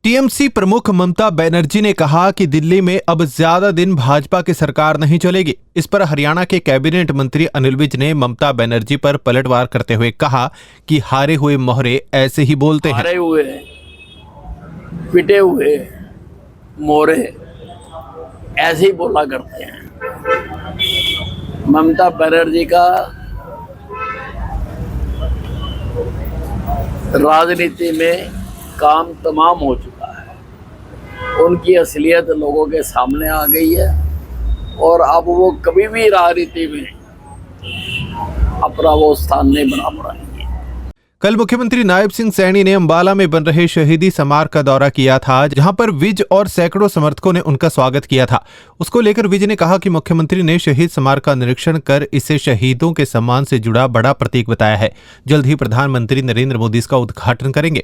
TMC प्रमुख ममता बनर्जी ने कहा कि दिल्ली में अब ज्यादा दिन भाजपा की सरकार नहीं चलेगी। इस पर हरियाणा के कैबिनेट मंत्री अनिल विज ने ममता बनर्जी पर पलटवार करते हुए कहा कि हारे हुए मोहरे ऐसे ही बोलते हैं। हारे हुए पिटे हुए मोहरे ऐसे ही बोला करते हैं। ममता बनर्जी का राजनीति में काम तमाम हो चुका है। उनकी असलियत लोगों के सामने आ गई है और अब वो कभी भी राजनीति में अपना वो स्थान नहीं बना पाएंगे। कल मुख्यमंत्री नायब सिंह सैनी ने अंबाला में बन रहे शहीदी स्मारक का दौरा किया था, जहां पर विज और सैकड़ों समर्थकों ने उनका स्वागत किया था। उसको लेकर विज ने कहा कि मुख्यमंत्री ने शहीद स्मारक का निरीक्षण कर इसे शहीदों के सम्मान से जुड़ा बड़ा प्रतीक बताया है। जल्द ही प्रधानमंत्री नरेंद्र मोदी इसका उद्घाटन करेंगे।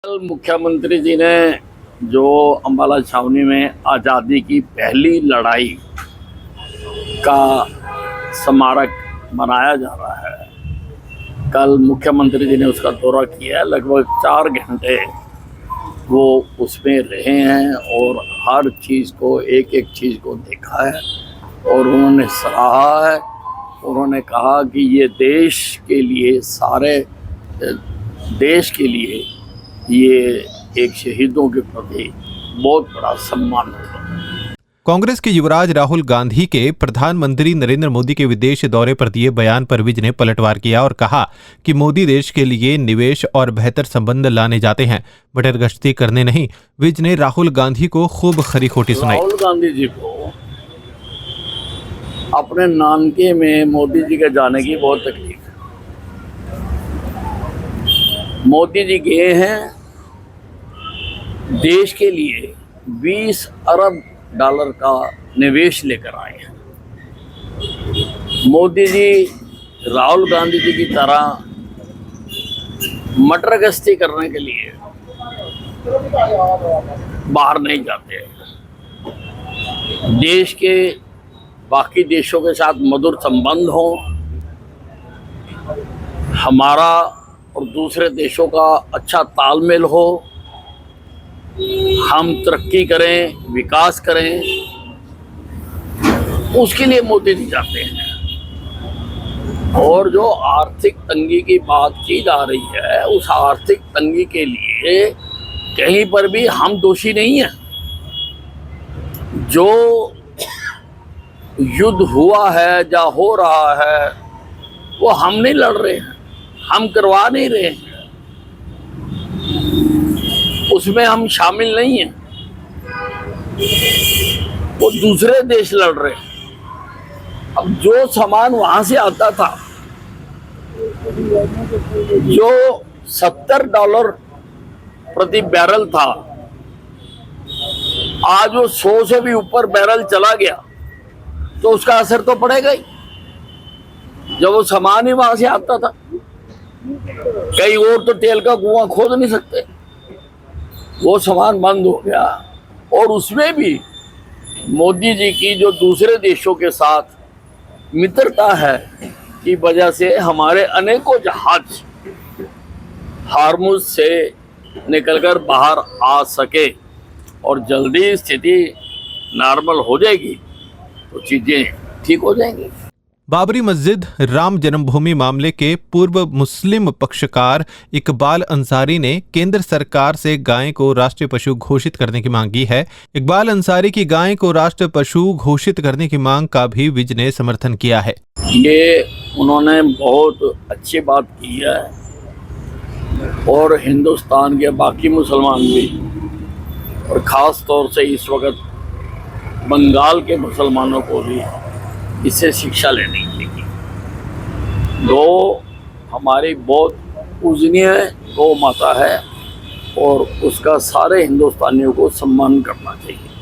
कल मुख्यमंत्री जी ने जो अंबाला छावनी में आज़ादी की पहली लड़ाई का स्मारक बनाया जा रहा है, कल मुख्यमंत्री जी ने उसका दौरा किया है। लगभग 4 घंटे वो उसमें रहे हैं और हर चीज़ को एक एक चीज़ को देखा है और उन्होंने सराहा है। उन्होंने कहा कि ये देश के लिए, सारे देश के लिए ये एक शहीदों के प्रति बहुत बड़ा सम्मान होगा। कांग्रेस के युवराज राहुल गांधी के प्रधानमंत्री नरेंद्र मोदी के विदेश दौरे पर दिए बयान पर विज ने पलटवार किया और कहा कि मोदी देश के लिए निवेश और बेहतर संबंध लाने जाते हैं, बटर गश्ती करने नहीं। विज ने राहुल गांधी को खूब खरी खोटी सुनाई। राहुल गांधी जी को अपने नानके में मोदी जी के जाने की बहुत तकलीफ है। मोदी जी गए हैं देश के लिए 20 अरब डॉलर का निवेश लेकर आए हैं। मोदी जी राहुल गांधी जी की तरह मटर गश्ती करने के लिए बाहर नहीं जाते। देश के बाकी देशों के साथ मधुर संबंध हो, हमारा और दूसरे देशों का अच्छा तालमेल हो, हम तरक्की करें, विकास करें, उसके लिए मोदी जी जाते हैं। और जो आर्थिक तंगी की बात की जा रही है, उस आर्थिक तंगी के लिए कहीं पर भी हम दोषी नहीं हैं। जो युद्ध हुआ है या हो रहा है वो हम नहीं लड़ रहे हैं, हम करवा नहीं रहे हैं, उसमें हम शामिल नहीं हैं। वो दूसरे देश लड़ रहे हैं। अब जो सामान वहां से आता था, जो $70 प्रति बैरल था, आज वो 100 से भी ऊपर बैरल चला गया, तो उसका असर तो पड़ेगा ही। जब वो सामान ही वहां से आता था, कई और तो तेल का कुआं खोद नहीं सकते, वो सामान बंद हो गया। और उसमें भी मोदी जी की जो दूसरे देशों के साथ मित्रता है की वजह से हमारे अनेकों जहाज हार्मुज से निकलकर बाहर आ सके और जल्दी स्थिति नॉर्मल हो जाएगी तो चीजें ठीक हो जाएंगी। बाबरी मस्जिद राम जन्मभूमि मामले के पूर्व मुस्लिम पक्षकार इकबाल अंसारी ने केंद्र सरकार से गाय को राष्ट्रीय पशु घोषित करने की मांग की है। इकबाल अंसारी की गाय को राष्ट्रीय पशु घोषित करने की मांग का भी विज ने समर्थन किया है। ये उन्होंने बहुत अच्छी बात की है और हिंदुस्तान के बाकी मुसलमान भी, और ख़ास तौर से इस वक्त बंगाल के मुसलमानों को भी इससे शिक्षा लेनी चाहिए। गौ हमारी बहुत पूजनीय गौ माता है और उसका सारे हिंदुस्तानियों को सम्मान करना चाहिए।